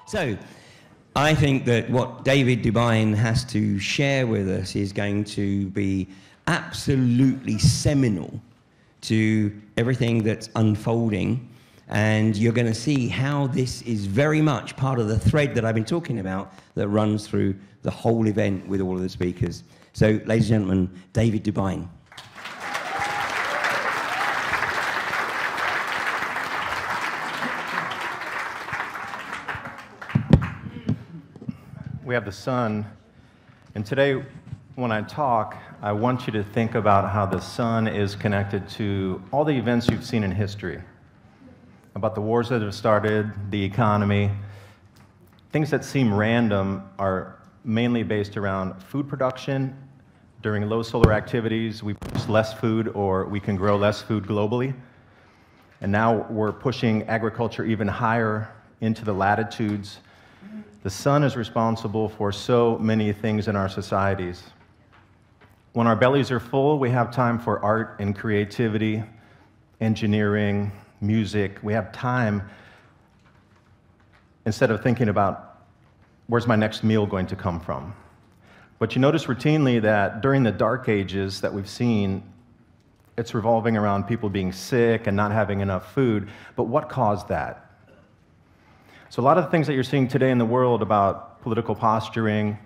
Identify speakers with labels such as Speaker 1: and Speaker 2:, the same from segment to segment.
Speaker 1: So, I think that what David DuByne has to share with us is going to be absolutely seminal to everything that's unfolding, and you're going to see how this is very much part of the thread that I've been talking about that runs through the whole event with all of the speakers. So, ladies and gentlemen, David DuByne.
Speaker 2: We have the sun, and today when I talk, I want you to think about how the sun is connected to all the events you've seen in history, about the wars that have started, the economy. Things that seem random are mainly based around food production. During low solar activities, we produce less food, or we can grow less food globally. And now we're pushing agriculture even higher into the latitudes. The sun is responsible for so many things in our societies. When our bellies are full, we have time for art and creativity, engineering, music. We have time, instead of thinking about where's my next meal going to come from. But you notice routinely that during the dark ages that we've seen, it's revolving around people being sick and not having enough food. But what caused that? So a lot of the things that you're seeing today in the world about political posturing,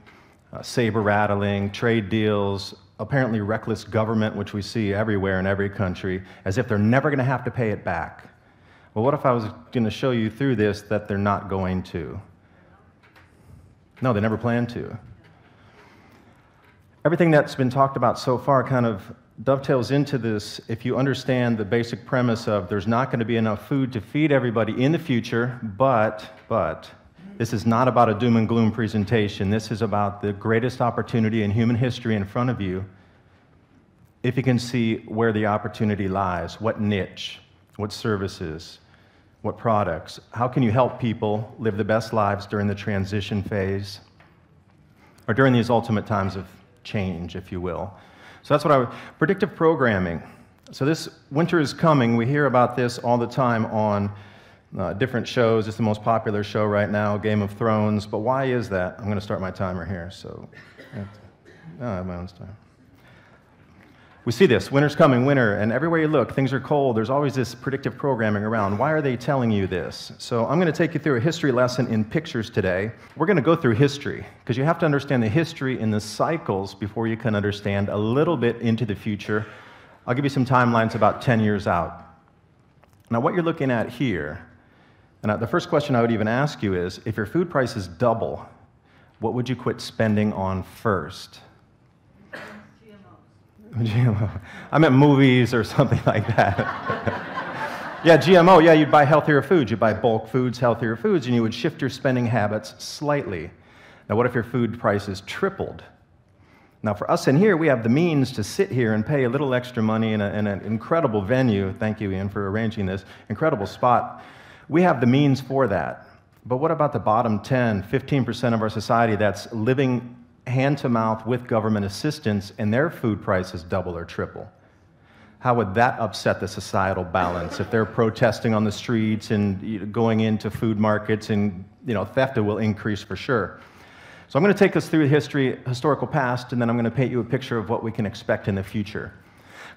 Speaker 2: saber rattling, trade deals, apparently reckless government, which we see everywhere in every country, as if they're never going to have to pay it back. Well, what if I was going to show you through this that they're not going to? No, they never plan to. Everything that's been talked about so far kind of dovetails into this if you understand the basic premise of there's not going to be enough food to feed everybody in the future, but this is not about a doom and gloom presentation. This is about the greatest opportunity in human history in front of you, if you can see where the opportunity lies, what niche, what services, what products, how can you help people live the best lives during the transition phase, or during these ultimate times of change, if you will. So that's what predictive programming. So this winter is coming. We hear about this all the time on different shows. It's the most popular show right now, Game of Thrones. But why is that? I'm going to start my timer here. So I have my own time. We see this, winter's coming, winter, and everywhere you look, things are cold. There's always this predictive programming around. Why are they telling you this? So I'm going to take you through a history lesson in pictures today. We're going to go through history, because you have to understand the history and the cycles before you can understand a little bit into the future. I'll give you some timelines about 10 years out. Now, what you're looking at here, and the first question I would even ask you is, if your food prices double, what would you quit spending on first? GMO. I meant movies or something like that. Yeah, GMO, yeah, you'd buy healthier foods. You'd buy bulk foods, healthier foods, and you would shift your spending habits slightly. Now, what if your food prices tripled? Now, for us in here, we have the means to sit here and pay a little extra money in an incredible venue. Thank you, Ian, for arranging this. Incredible spot. We have the means for that. But what about the bottom 10, 15% of our society that's living hand-to-mouth with government assistance, and their food prices double or triple? How would that upset the societal balance if they're protesting on the streets and going into food markets, and theft will increase for sure. So I'm going to take us through the historical past, and then I'm going to paint you a picture of what we can expect in the future.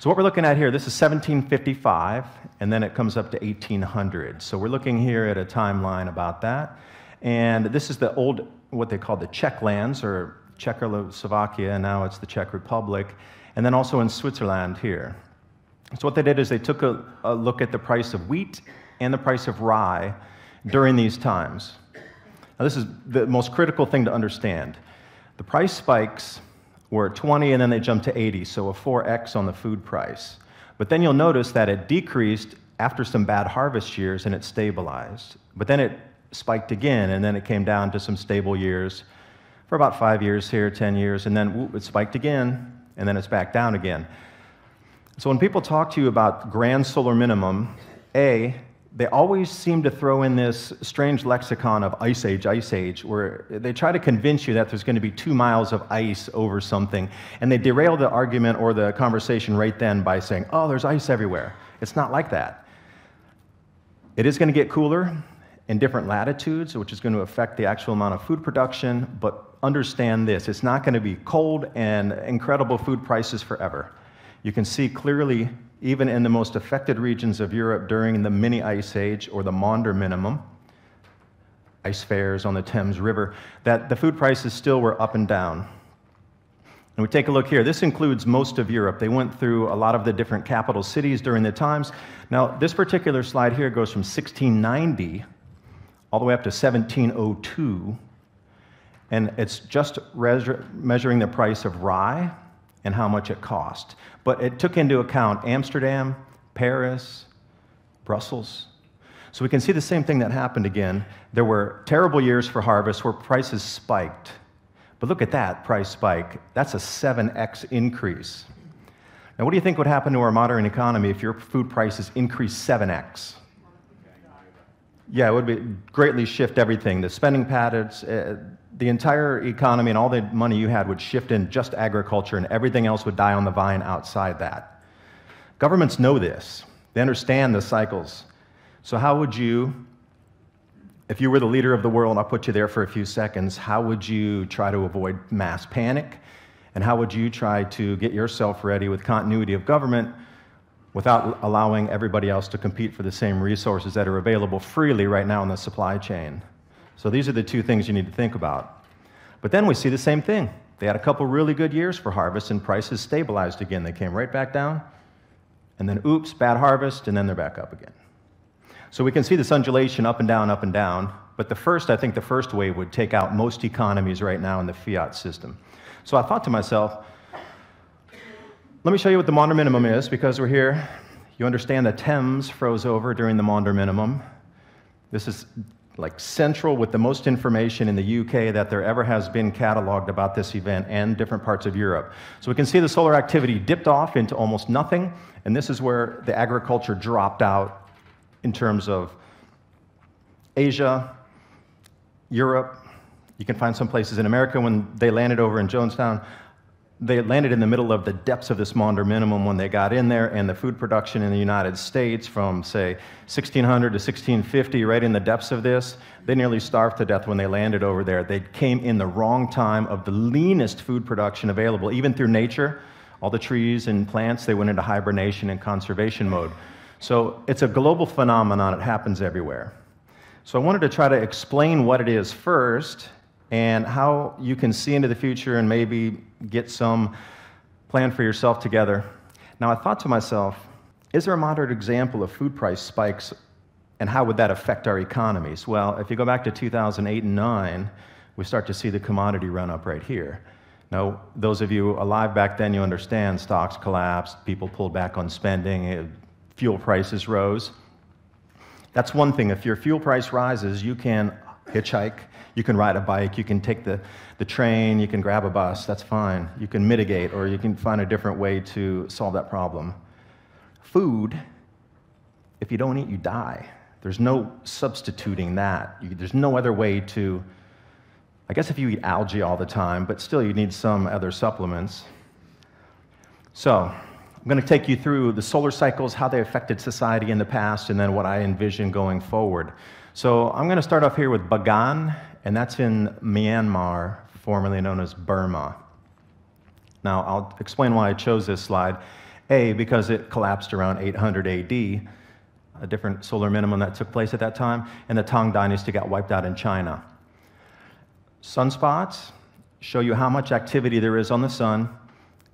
Speaker 2: So what we're looking at here, this is 1755, and then it comes up to 1800. So we're looking here at a timeline about that. And this is the old, what they call the Czech lands, or Czechoslovakia, and now it's the Czech Republic, and then also in Switzerland here. So what they did is they took a look at the price of wheat and the price of rye during these times. Now this is the most critical thing to understand. The price spikes were 20 and then they jumped to 80, so a 4x on the food price. But then you'll notice that it decreased after some bad harvest years and it stabilized. But then it spiked again, and then it came down to some stable years for about 5 years here, 10 years, and then it spiked again, and then it's back down again. So when people talk to you about grand solar minimum, they always seem to throw in this strange lexicon of ice age, where they try to convince you that there's going to be 2 miles of ice over something, and they derail the argument or the conversation right then by saying, oh, there's ice everywhere. It's not like that. It is going to get cooler, in different latitudes, which is going to affect the actual amount of food production, but understand this, it's not going to be cold and incredible food prices forever. You can see clearly, even in the most affected regions of Europe during the mini ice age or the Maunder Minimum, ice fairs on the Thames River, that the food prices still were up and down. And we take a look here. This includes most of Europe. They went through a lot of the different capital cities during the times. Now, this particular slide here goes from 1690 all the way up to 1702, and it's just measuring the price of rye and how much it cost. But it took into account Amsterdam, Paris, Brussels. So we can see the same thing that happened again. There were terrible years for harvest where prices spiked. But look at that price spike. That's a 7x increase. Now, what do you think would happen to our modern economy if your food prices increased 7x? Yeah, it would be greatly shift everything. The spending patterns, the entire economy and all the money you had would shift in just agriculture, and everything else would die on the vine outside that. Governments know this. They understand the cycles. So how would you, if you were the leader of the world, I'll put you there for a few seconds, how would you try to avoid mass panic? And how would you try to get yourself ready with continuity of government without allowing everybody else to compete for the same resources that are available freely right now in the supply chain? So these are the two things you need to think about. But then we see the same thing. They had a couple really good years for harvest, and prices stabilized again. They came right back down, and then oops, bad harvest, and then they're back up again. So we can see this undulation up and down, but I think the first wave would take out most economies right now in the fiat system. So I thought to myself, let me show you what the Maunder Minimum is, because we're here. You understand the Thames froze over during the Maunder Minimum. This is like central with the most information in the UK that there ever has been cataloged about this event and different parts of Europe. So we can see the solar activity dipped off into almost nothing, and this is where the agriculture dropped out in terms of Asia, Europe. You can find some places in America. When they landed over in Jonestown, they landed in the middle of the depths of this Maunder Minimum when they got in there, and the food production in the United States from, say, 1600 to 1650, right in the depths of this, they nearly starved to death when they landed over there. They came in the wrong time of the leanest food production available, even through nature. All the trees and plants, they went into hibernation and conservation mode. So it's a global phenomenon. It happens everywhere. So I wanted to try to explain what it is first, and how you can see into the future and maybe get some plan for yourself together. Now, I thought to myself, is there a moderate example of food price spikes, and how would that affect our economies? Well, if you go back to 2008 and 2009, we start to see the commodity run up right here. Now, those of you alive back then, you understand stocks collapsed, people pulled back on spending, fuel prices rose. That's one thing. If your fuel price rises, you can hitchhike, you can ride a bike, you can take the train, you can grab a bus, that's fine. You can mitigate, or you can find a different way to solve that problem. Food, if you don't eat, you die. There's no substituting that. There's no other way to, I guess if you eat algae all the time, but still you need some other supplements. So, I'm going to take you through the solar cycles, how they affected society in the past, and then what I envision going forward. So I'm going to start off here with Bagan, and that's in Myanmar, formerly known as Burma. Now, I'll explain why I chose this slide. A, because it collapsed around 800 AD, a different solar minimum that took place at that time, and the Tang Dynasty got wiped out in China. Sunspots show you how much activity there is on the sun,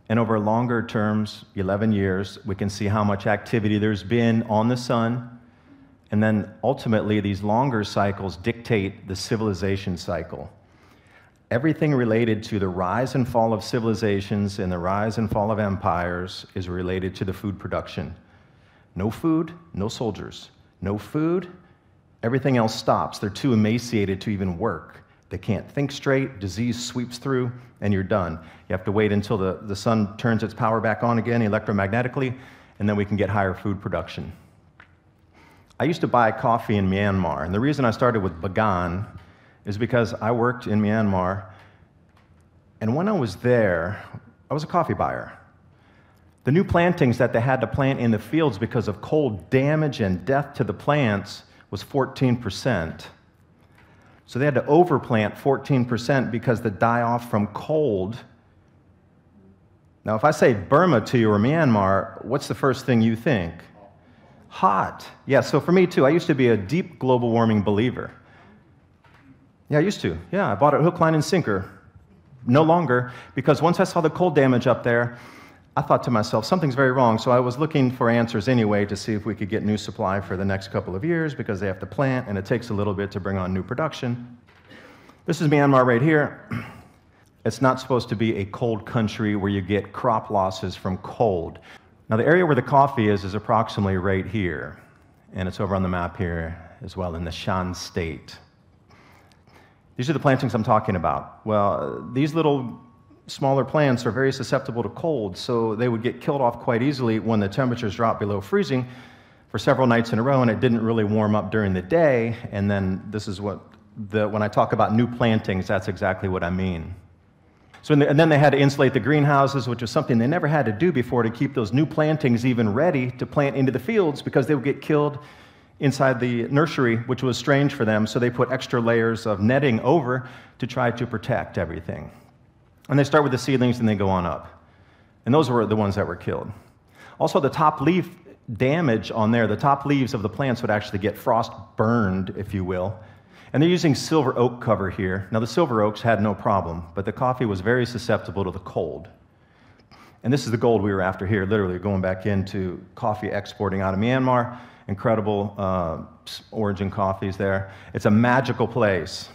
Speaker 2: and over longer terms, 11 years, we can see how much activity there's been on the sun. And then ultimately, these longer cycles dictate the civilization cycle. Everything related to the rise and fall of civilizations and the rise and fall of empires is related to the food production. No food, no soldiers. No food, everything else stops. They're too emaciated to even work. They can't think straight, disease sweeps through, and you're done. You have to wait until the sun turns its power back on again electromagnetically, and then we can get higher food production. I used to buy coffee in Myanmar, and the reason I started with Bagan is because I worked in Myanmar, and when I was there, I was a coffee buyer. The new plantings that they had to plant in the fields because of cold damage and death to the plants was 14%. So they had to overplant 14% because the die-off from cold. Now, if I say Burma to you or Myanmar, what's the first thing you think? Hot. Yeah, so for me too, I used to be a deep global warming believer. Yeah, I used to. Yeah, I bought it hook, line, and sinker. No longer, because once I saw the cold damage up there, I thought to myself, something's very wrong. So I was looking for answers anyway to see if we could get new supply for the next couple of years, because they have to plant, and it takes a little bit to bring on new production. This is Myanmar right here. It's not supposed to be a cold country where you get crop losses from cold. Now, the area where the coffee is approximately right here, and it's over on the map here as well in the Shan state. These are the plantings I'm talking about. Well, these little smaller plants are very susceptible to cold, so they would get killed off quite easily when the temperatures dropped below freezing for several nights in a row, and it didn't really warm up during the day. And then this is what, when I talk about new plantings, that's exactly what I mean. So, and then they had to insulate the greenhouses, which was something they never had to do before to keep those new plantings even ready to plant into the fields, because they would get killed inside the nursery, which was strange for them. So they put extra layers of netting over to try to protect everything. And they start with the seedlings and they go on up. And those were the ones that were killed. Also, the top leaf damage on there, the top leaves of the plants would actually get frost burned, if you will. And they're using silver oak cover here. Now, the silver oaks had no problem, but the coffee was very susceptible to the cold. And this is the gold we were after here, literally going back into coffee exporting out of Myanmar. Incredible origin coffees there. It's a magical place.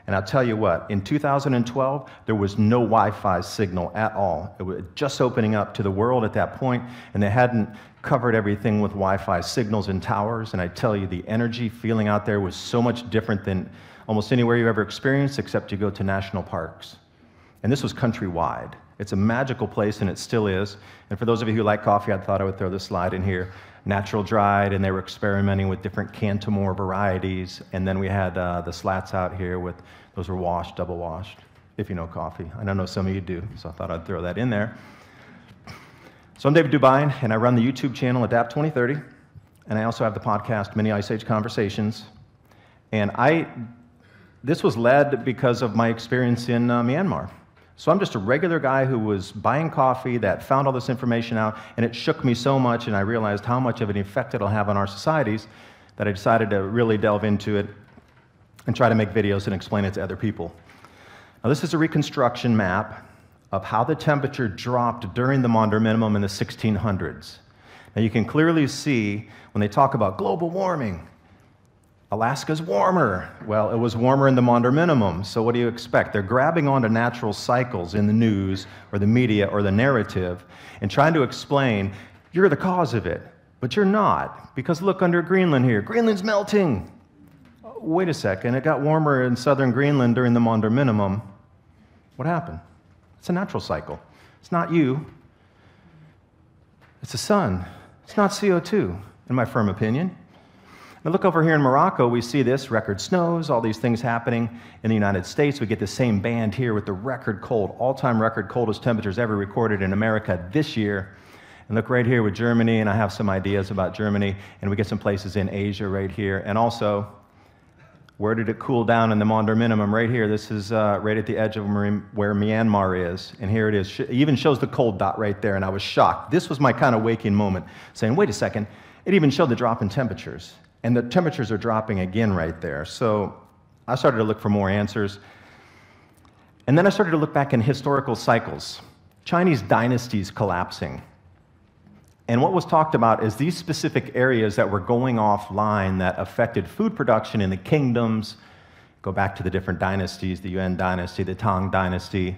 Speaker 2: And I'll tell you what, in 2012, there was no Wi-Fi signal at all. It was just opening up to the world at that point, and they hadn't covered everything with Wi-Fi signals and towers. And I tell you, the energy feeling out there was so much different than almost anywhere you've ever experienced, except you go to national parks. And this was countrywide. It's a magical place, and it still is. And for those of you who like coffee, I thought I would throw this slide in here. Natural dried, and they were experimenting with different Cantamore varieties. And then we had the slats out here with, those were washed, double washed, if you know coffee. And I know some of you do, so I thought I'd throw that in there. So I'm David DuByne, and I run the YouTube channel Adapt 2030. And I also have the podcast, Mini Ice Age Conversations. And this was led because of my experience in Myanmar. So I'm just a regular guy who was buying coffee that found all this information out, and it shook me so much, and I realized how much of an effect it'll have on our societies that I decided to really delve into it and try to make videos and explain it to other people. Now, this is a reconstruction map of how the temperature dropped during the Maunder Minimum in the 1600s. Now, you can clearly see when they talk about global warming, Alaska's warmer. Well, it was warmer in the Maunder Minimum, so what do you expect? They're grabbing onto natural cycles in the news or the media or the narrative and trying to explain, you're the cause of it, but you're not, because look under Greenland here. Greenland's melting. Wait a second, it got warmer in southern Greenland during the Maunder Minimum. What happened? It's a natural cycle. It's not you. It's the sun. It's not CO2, in my firm opinion. Now look over here in Morocco, we see this, record snows, all these things happening. In the United States, we get the same band here with the record cold, all-time record coldest temperatures ever recorded in America this year. And look right here with Germany, and I have some ideas about Germany, and we get some places in Asia right here. And also, where did it cool down in the Maunder Minimum? Right here, this is right at the edge of where Myanmar is. And here it is. It even shows the cold dot right there, and I was shocked. This was my kind of waking moment, saying, wait a second, it even showed the drop in temperatures. And the temperatures are dropping again right there. So I started to look for more answers. And then I started to look back in historical cycles. Chinese dynasties collapsing. And what was talked about is these specific areas that were going offline that affected food production in the kingdoms. Go back to the different dynasties, the Yuan dynasty, the Tang dynasty.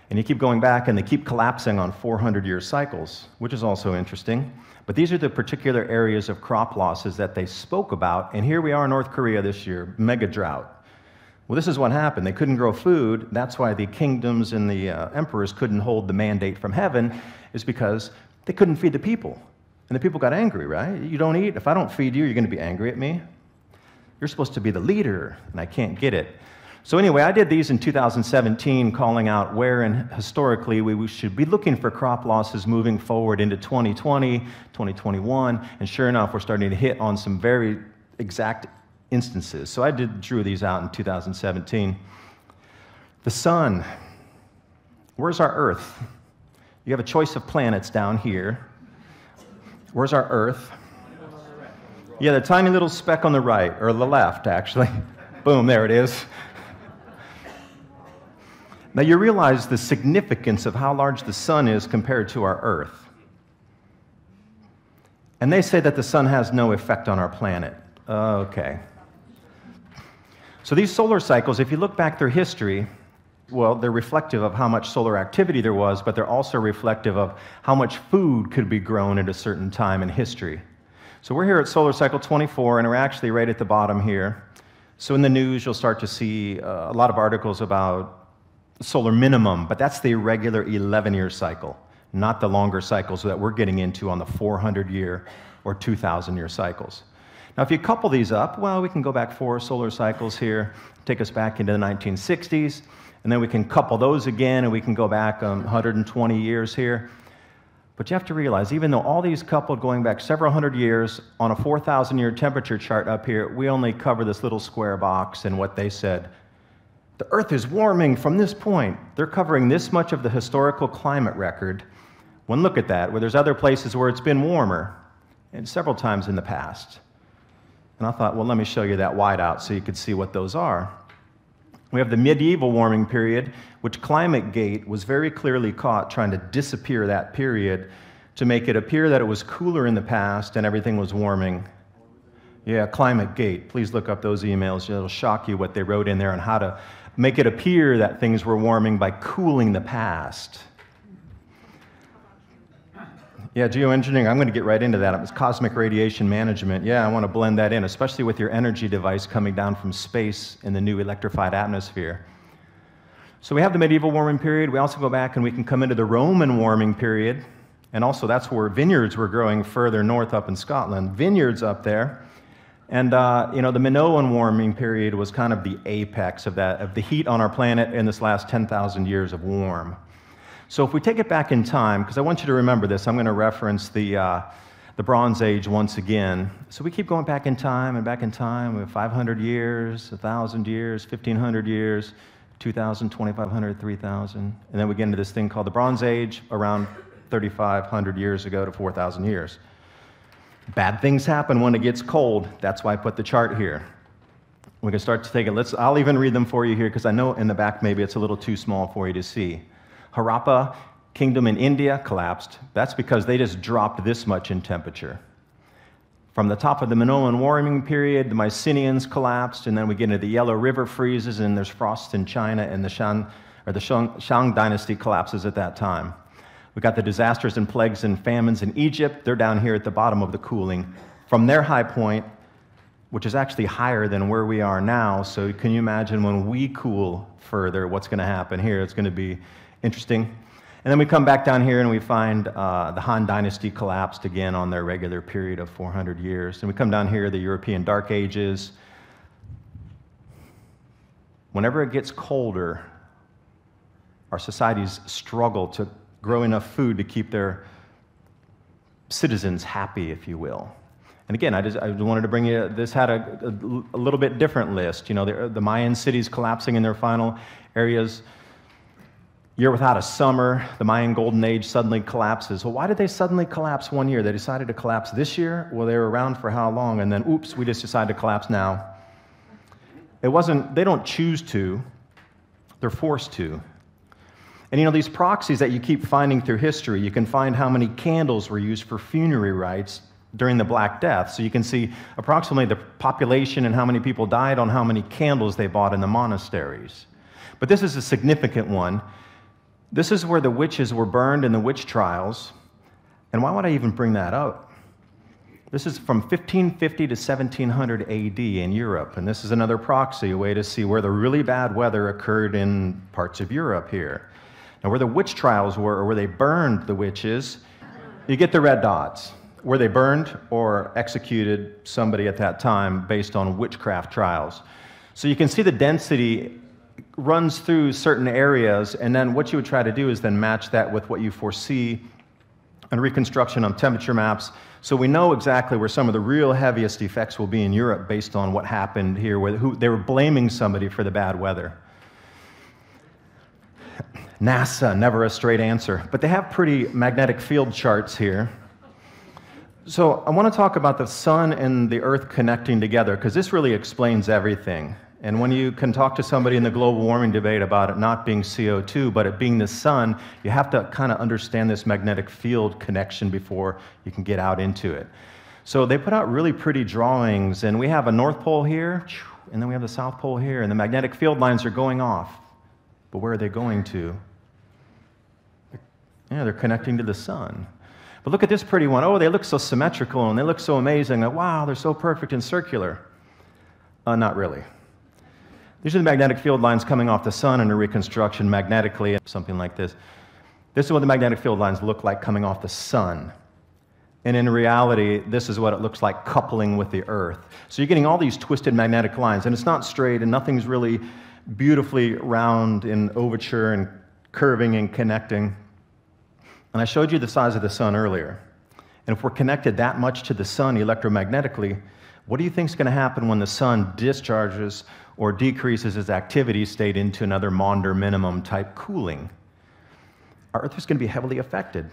Speaker 2: And you keep going back, and they keep collapsing on 400-year cycles, which is also interesting. But these are the particular areas of crop losses that they spoke about. And here we are in North Korea this year, mega drought. Well, this is what happened. They couldn't grow food. That's why the kingdoms and the emperors couldn't hold the mandate from heaven, is because they couldn't feed the people. And the people got angry, right? You don't eat. If I don't feed you, you're going to be angry at me. You're supposed to be the leader, and I can't get it. So anyway, I did these in 2017, calling out where and historically we should be looking for crop losses moving forward into 2020, 2021, and sure enough, we're starting to hit on some very exact instances. So I drew these out in 2017. The sun. Where's our Earth? You have a choice of planets down here. Where's our Earth? Yeah, the tiny little speck on the right, or the left, actually. Boom, there it is. Now you realize the significance of how large the sun is compared to our Earth. And they say that the sun has no effect on our planet. Okay. So these solar cycles, if you look back through history, well, they're reflective of how much solar activity there was, but they're also reflective of how much food could be grown at a certain time in history. So we're here at solar cycle 24, and we're actually right at the bottom here. So in the news, you'll start to see a lot of articles about solar minimum, but that's the irregular 11-year cycle, not the longer cycles that we're getting into on the 400-year or 2,000-year cycles. Now, if you couple these up, well, we can go back 4 solar cycles here, take us back into the 1960s, and then we can couple those again, and we can go back 120 years here. But you have to realize, even though all these coupled going back several hundred years, on a 4,000-year temperature chart up here, we only cover this little square box and what they said. The Earth is warming from this point. They're covering this much of the historical climate record. One look at that, where there's other places where it's been warmer, and several times in the past. And I thought, well, let me show you that whiteout so you could see what those are. We have the medieval warming period, which ClimateGate was very clearly caught trying to disappear that period to make it appear that it was cooler in the past and everything was warming. Yeah, ClimateGate. Please look up those emails. It'll shock you what they wrote in there on how to make it appear that things were warming by cooling the past. Yeah, geoengineering, I'm going to get right into that. It's cosmic radiation management. Yeah, I want to blend that in, especially with your energy device coming down from space in the new electrified atmosphere. So we have the medieval warming period. We also go back and we can come into the Roman warming period. And also that's where vineyards were growing further north up in Scotland. Vineyards up there. And the Minoan warming period was kind of the apex of the heat on our planet in this last 10,000 years of warm. So if we take it back in time, because I want you to remember this, I'm going to reference the Bronze Age once again. So we keep going back in time and back in time. We have 500 years, 1,000 years, 1,500 years, 2,000, 2,500, 3,000. And then we get into this thing called the Bronze Age, around 3,500 years ago to 4,000 years. Bad things happen when it gets cold. That's why I put the chart here. We can start to take it. I'll even read them for you here, because I know in the back maybe it's a little too small for you to see. Harappa Kingdom in India collapsed. That's because they just dropped this much in temperature. From the top of the Minoan warming period, the Mycenaeans collapsed, and then we get into the Yellow River freezes, and there's frost in China, and the Shang dynasty collapses at that time. We got the disasters and plagues and famines in Egypt. They're down here at the bottom of the cooling. From their high point, which is actually higher than where we are now, so can you imagine when we cool further, what's going to happen here? It's going to be interesting. And then we come back down here and we find the Han Dynasty collapsed again on their regular period of 400 years. And we come down here, the European Dark Ages. Whenever it gets colder, our societies struggle to grow enough food to keep their citizens happy, if you will. And again, I wanted to bring you, this had a little bit different list. You know, the Mayan cities collapsing in their final areas. Year without a summer, the Mayan Golden Age suddenly collapses. Well, why did they suddenly collapse one year? They decided to collapse this year? Well, they were around for how long? And then, oops, we just decided to collapse now. It wasn't, they don't choose to, they're forced to. And you know, these proxies that you keep finding through history, you can find how many candles were used for funerary rites during the Black Death. So you can see approximately the population and how many people died on how many candles they bought in the monasteries. But this is a significant one. This is where the witches were burned in the witch trials. And why would I even bring that up? This is from 1550 to 1700 AD in Europe. And this is another proxy, a way to see where the really bad weather occurred in parts of Europe here. Now, where the witch trials were, or where they burned the witches, you get the red dots. Where they burned or executed somebody at that time based on witchcraft trials. So you can see the density runs through certain areas, and then what you would try to do is then match that with what you foresee in reconstruction on temperature maps So we know exactly where some of the real heaviest effects will be in Europe based on what happened here, where they were blaming somebody for the bad weather. NASA, never a straight answer, but they have pretty magnetic field charts here. So I want to talk about the sun and the earth connecting together, because this really explains everything. And when you can talk to somebody in the global warming debate about it not being CO2, but it being the sun, you have to kind of understand this magnetic field connection before you can get out into it. So they put out really pretty drawings, and we have a North Pole here, and then we have the South Pole here, and the magnetic field lines are going off. But where are they going to? Yeah, they're connecting to the sun. But look at this pretty one. Oh, they look so symmetrical, and they look so amazing. Like, wow, they're so perfect and circular. Not really. These are the magnetic field lines coming off the sun in a reconstruction magnetically, something like this. This is what the magnetic field lines look like coming off the sun. And in reality, this is what it looks like coupling with the earth. So you're getting all these twisted magnetic lines, and it's not straight, and nothing's really beautifully round and overture and curving and connecting. And I showed you the size of the sun earlier. And if we're connected that much to the sun electromagnetically, what do you think is going to happen when the sun discharges or decreases its activity state into another Maunder Minimum type cooling? Our Earth is going to be heavily affected.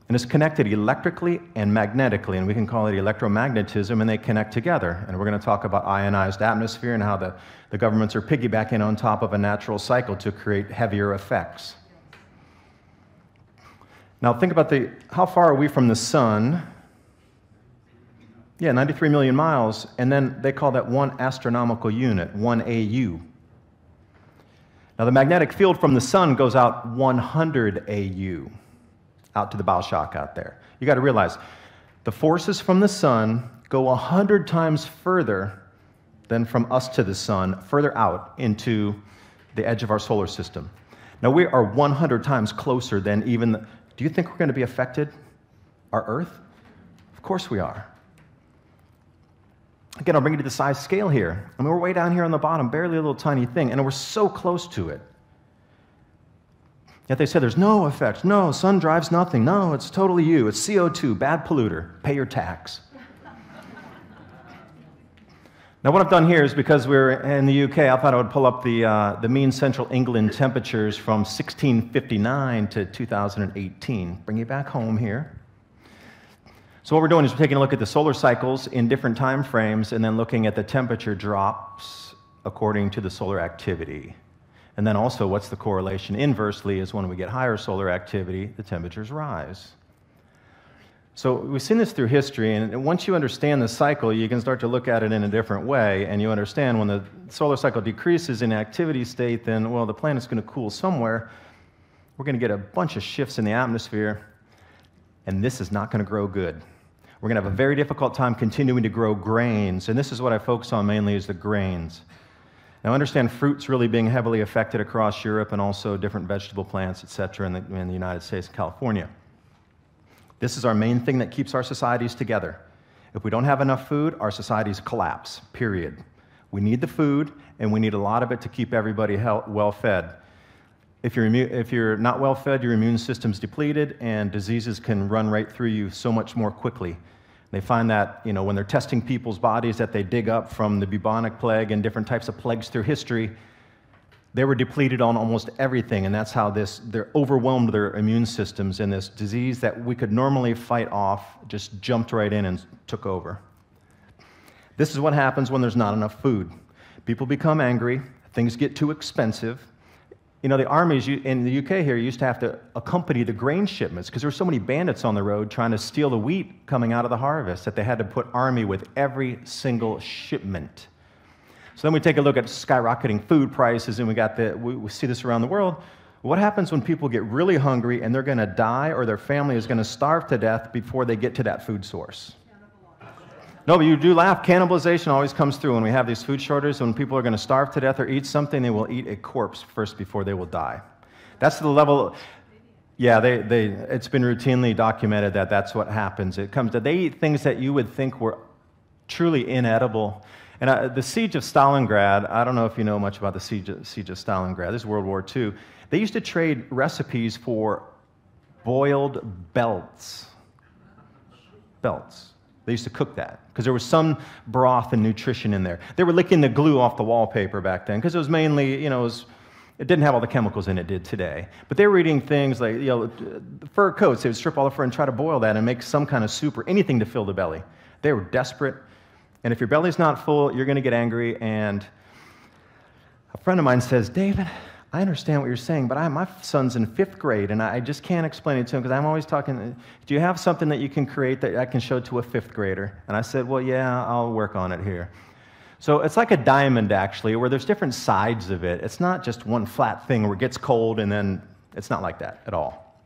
Speaker 2: And it's connected electrically and magnetically, and we can call it electromagnetism, and they connect together. And we're going to talk about ionized atmosphere and how the governments are piggybacking on top of a natural cycle to create heavier effects. Now think about how far are we from the sun? Yeah, 93 million miles, and then they call that 1 astronomical unit, 1 AU. Now the magnetic field from the sun goes out 100 AU, out to the Baoshock out there. You got to realize, the forces from the sun go 100 times further than from us to the sun, further out into the edge of our solar system. Now we are 100 times closer than even do you think we're going to be affected, our Earth? Of course we are. Again, I'll bring you to the size scale here. I mean, we're way down here on the bottom, barely a little tiny thing, and we're so close to it. Yet they say there's no effect. No, sun drives nothing. No, it's totally you. It's CO2, bad polluter. Pay your tax. Now, what I've done here is because we're in the UK, I thought I would pull up the mean central England temperatures from 1659 to 2018. Bring you back home here. So what we're doing is we're taking a look at the solar cycles in different time frames and then looking at the temperature drops according to the solar activity. And then also, what's the correlation? Inversely is when we get higher solar activity, the temperatures rise. So we've seen this through history, and once you understand the cycle, you can start to look at it in a different way, and you understand when the solar cycle decreases in activity state, then, well, the planet's going to cool somewhere. We're going to get a bunch of shifts in the atmosphere, and this is not going to grow good. We're going to have a very difficult time continuing to grow grains, and this is what I focus on mainly is the grains. Now, understand fruits really being heavily affected across Europe and also different vegetable plants, et cetera, in the United States and California. This is our main thing that keeps our societies together. If we don't have enough food, our societies collapse, period. We need the food, and we need a lot of it to keep everybody well-fed. If you're not well-fed, your immune system's depleted, and diseases can run right through you so much more quickly. They find that, when they're testing people's bodies that they dig up from the bubonic plague and different types of plagues through history, they were depleted on almost everything, and that's how they're overwhelmed their immune systems, and this disease that we could normally fight off just jumped right in and took over. This is what happens when there's not enough food. People become angry, things get too expensive. The armies in the UK here used to have to accompany the grain shipments because there were so many bandits on the road trying to steal the wheat coming out of the harvest that they had to put army with every single shipment. So then we take a look at skyrocketing food prices, and we see this around the world. What happens when people get really hungry and they're going to die or their family is going to starve to death before they get to that food source? No, but you do laugh. Cannibalization always comes through when we have these food shortages. When people are going to starve to death or eat something, they will eat a corpse first before they will die. That's the level. Yeah, it's been routinely documented that that's what happens. They eat things that you would think were truly inedible. And the siege of Stalingrad, I don't know if you know much about the siege of Stalingrad. This is World War II. They used to trade recipes for boiled belts. belts. They used to cook that because there was some broth and nutrition in there. They were licking the glue off the wallpaper back then because it was mainly, it didn't have all the chemicals in it did today. But they were eating things like, fur coats. They would strip all the fur and try to boil that and make some kind of soup or anything to fill the belly. They were desperate. And if your belly's not full, you're going to get angry. And a friend of mine says, David, I understand what you're saying, but my son's in 5th grade, and I just can't explain it to him because I'm always talking, do you have something that you can create that I can show to a 5th grader? And I said, well, yeah, I'll work on it here. So it's like a diamond, actually, where there's different sides of it. It's not just one flat thing where it gets cold, and then it's not like that at all.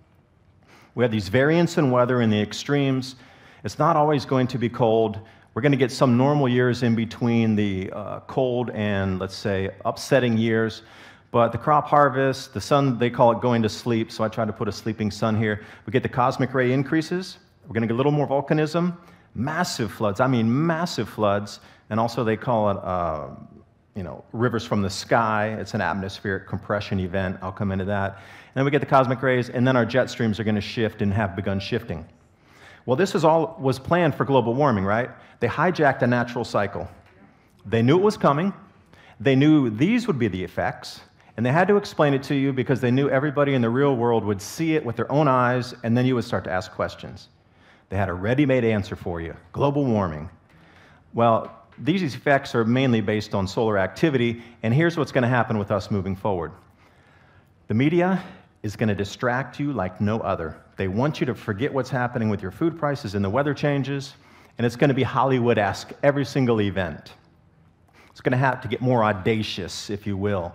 Speaker 2: We have these variants in weather in the extremes. It's not always going to be cold. We're going to get some normal years in between the cold and, let's say, upsetting years. But the crop harvest, the sun, they call it going to sleep, so I tried to put a sleeping sun here. We get the cosmic ray increases. We're going to get a little more volcanism, massive floods, I mean massive floods, and also they call it, rivers from the sky. It's an atmospheric compression event. I'll come into that. And then we get the cosmic rays, and then our jet streams are going to shift and have begun shifting. Well, this was planned for global warming, right? They hijacked a natural cycle. They knew it was coming. They knew these would be the effects. And they had to explain it to you because they knew everybody in the real world would see it with their own eyes, and then you would start to ask questions. They had a ready-made answer for you, global warming. Well, these effects are mainly based on solar activity, and here's what's going to happen with us moving forward. The media is going to distract you like no other. They want you to forget what's happening with your food prices and the weather changes, and it's going to be Hollywood-esque every single event. It's going to have to get more audacious, if you will.